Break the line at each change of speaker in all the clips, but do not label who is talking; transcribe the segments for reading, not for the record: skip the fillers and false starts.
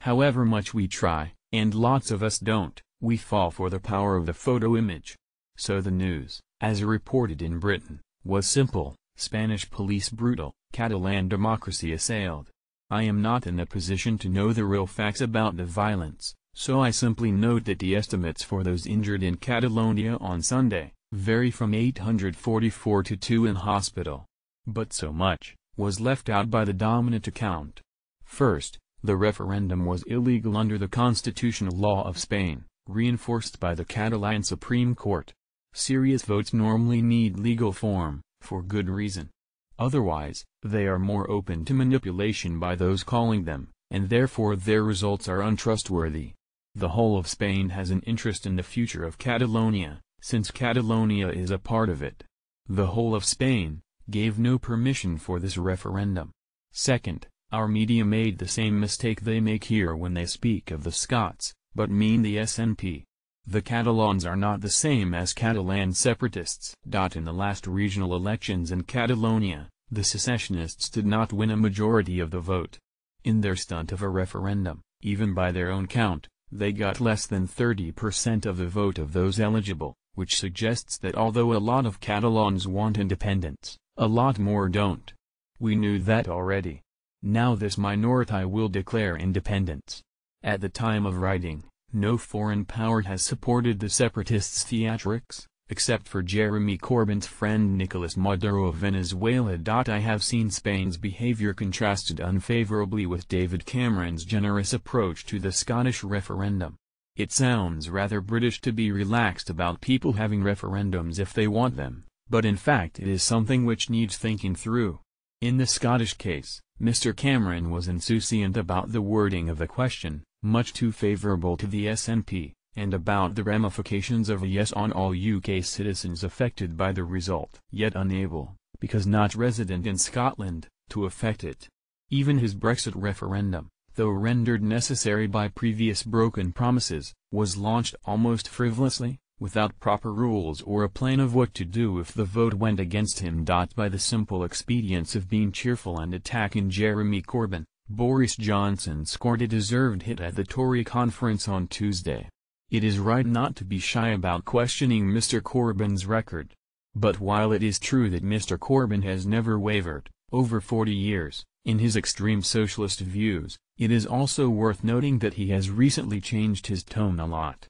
However much we try, and lots of us don't, we fall for the power of the photo image. So the news, as reported in Britain, was simple: Spanish police brutal, Catalan democracy assailed. I am not in a position to know the real facts about the violence, so I simply note that the estimates for those injured in Catalonia on Sunday vary from 844 to 2 in hospital. But so much was left out by the dominant account. First, the referendum was illegal under the constitutional law of Spain, reinforced by the Catalan Supreme Court. Serious votes normally need legal form, for good reason. Otherwise, they are more open to manipulation by those calling them, and therefore their results are untrustworthy. The whole of Spain has an interest in the future of Catalonia, since Catalonia is a part of it. The whole of Spain gave no permission for this referendum. Second, our media made the same mistake they make here when they speak of the Scots, but mean the SNP. The Catalans are not the same as Catalan separatists. In the last regional elections in Catalonia, the secessionists did not win a majority of the vote. In their stunt of a referendum, even by their own count, they got less than 30% of the vote of those eligible, which suggests that although a lot of Catalans want independence, a lot more don't. We knew that already. Now this minority will declare independence. At the time of writing, no foreign power has supported the separatists' theatrics, except for Jeremy Corbyn's friend Nicolas Maduro of Venezuela. I have seen Spain's behavior contrasted unfavorably with David Cameron's generous approach to the Scottish referendum. It sounds rather British to be relaxed about people having referendums if they want them, but in fact it is something which needs thinking through. In the Scottish case, Mr. Cameron was insouciant about the wording of the question, much too favourable to the SNP, and about the ramifications of a yes on all UK citizens affected by the result, yet unable, because not resident in Scotland, to affect it. Even his Brexit referendum, though rendered necessary by previous broken promises, was launched almost frivolously, without proper rules or a plan of what to do if the vote went against him. By the simple expedients of being cheerful and attacking Jeremy Corbyn, Boris Johnson scored a deserved hit at the Tory conference on Tuesday. It is right not to be shy about questioning Mr. Corbyn's record. But while it is true that Mr. Corbyn has never wavered, over 40 years, in his extreme socialist views, it is also worth noting that he has recently changed his tone a lot.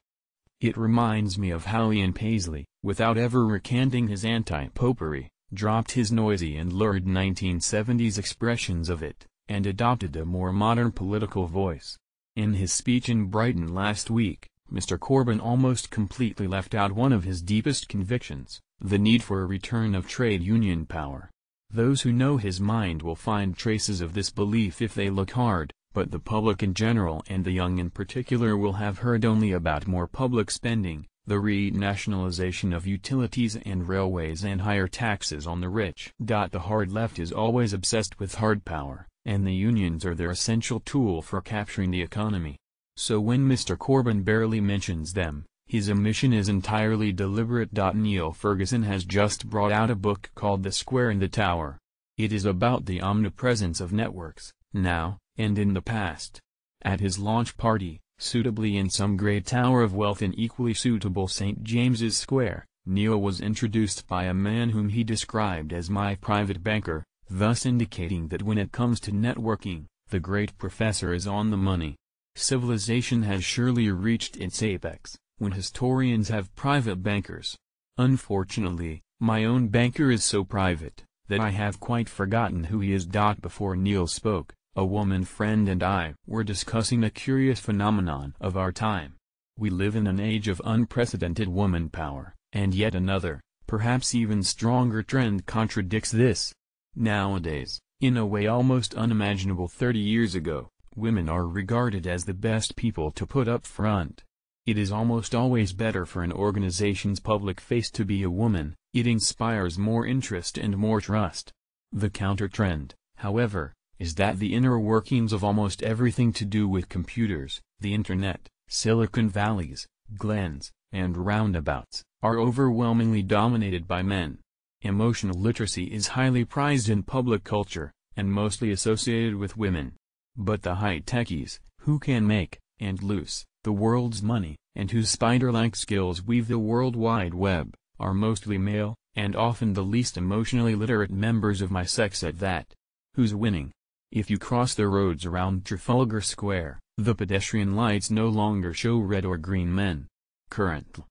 It reminds me of how Ian Paisley, without ever recanting his anti-popery, dropped his noisy and lurid 1970s expressions of it, and adopted a more modern political voice. In his speech in Brighton last week, Mr. Corbyn almost completely left out one of his deepest convictions, the need for a return of trade union power. Those who know his mind will find traces of this belief if they look hard, but the public in general and the young in particular will have heard only about more public spending, the renationalization of utilities and railways, and higher taxes on the rich. The hard left is always obsessed with hard power, and the unions are their essential tool for capturing the economy. So when Mr. Corbyn barely mentions them, his omission is entirely deliberate. Neil Ferguson has just brought out a book called The Square and the Tower. It is about the omnipresence of networks, now, and in the past. At his launch party, suitably in some great tower of wealth in equally suitable St. James's Square, Neil was introduced by a man whom he described as my private banker, thus indicating that when it comes to networking, the great professor is on the money. Civilization has surely reached its apex when historians have private bankers. Unfortunately, my own banker is so private that I have quite forgotten who he is. Before Neil spoke, a woman friend and I were discussing a curious phenomenon of our time. We live in an age of unprecedented woman power, and yet another, perhaps even stronger trend contradicts this. Nowadays, in a way almost unimaginable 30 years ago, women are regarded as the best people to put up front. It is almost always better for an organization's public face to be a woman. It inspires more interest and more trust. The counter-trend, however, is that the inner workings of almost everything to do with computers, the internet, Silicon Valleys, Glens, and roundabouts, are overwhelmingly dominated by men. Emotional literacy is highly prized in public culture, and mostly associated with women. But the high-techies, who can make, and loose, the world's money, and whose spider-like skills weave the World Wide Web, are mostly male, and often the least emotionally literate members of my sex at that. Who's winning? If you cross the roads around Trafalgar Square, the pedestrian lights no longer show red or green men. Currently,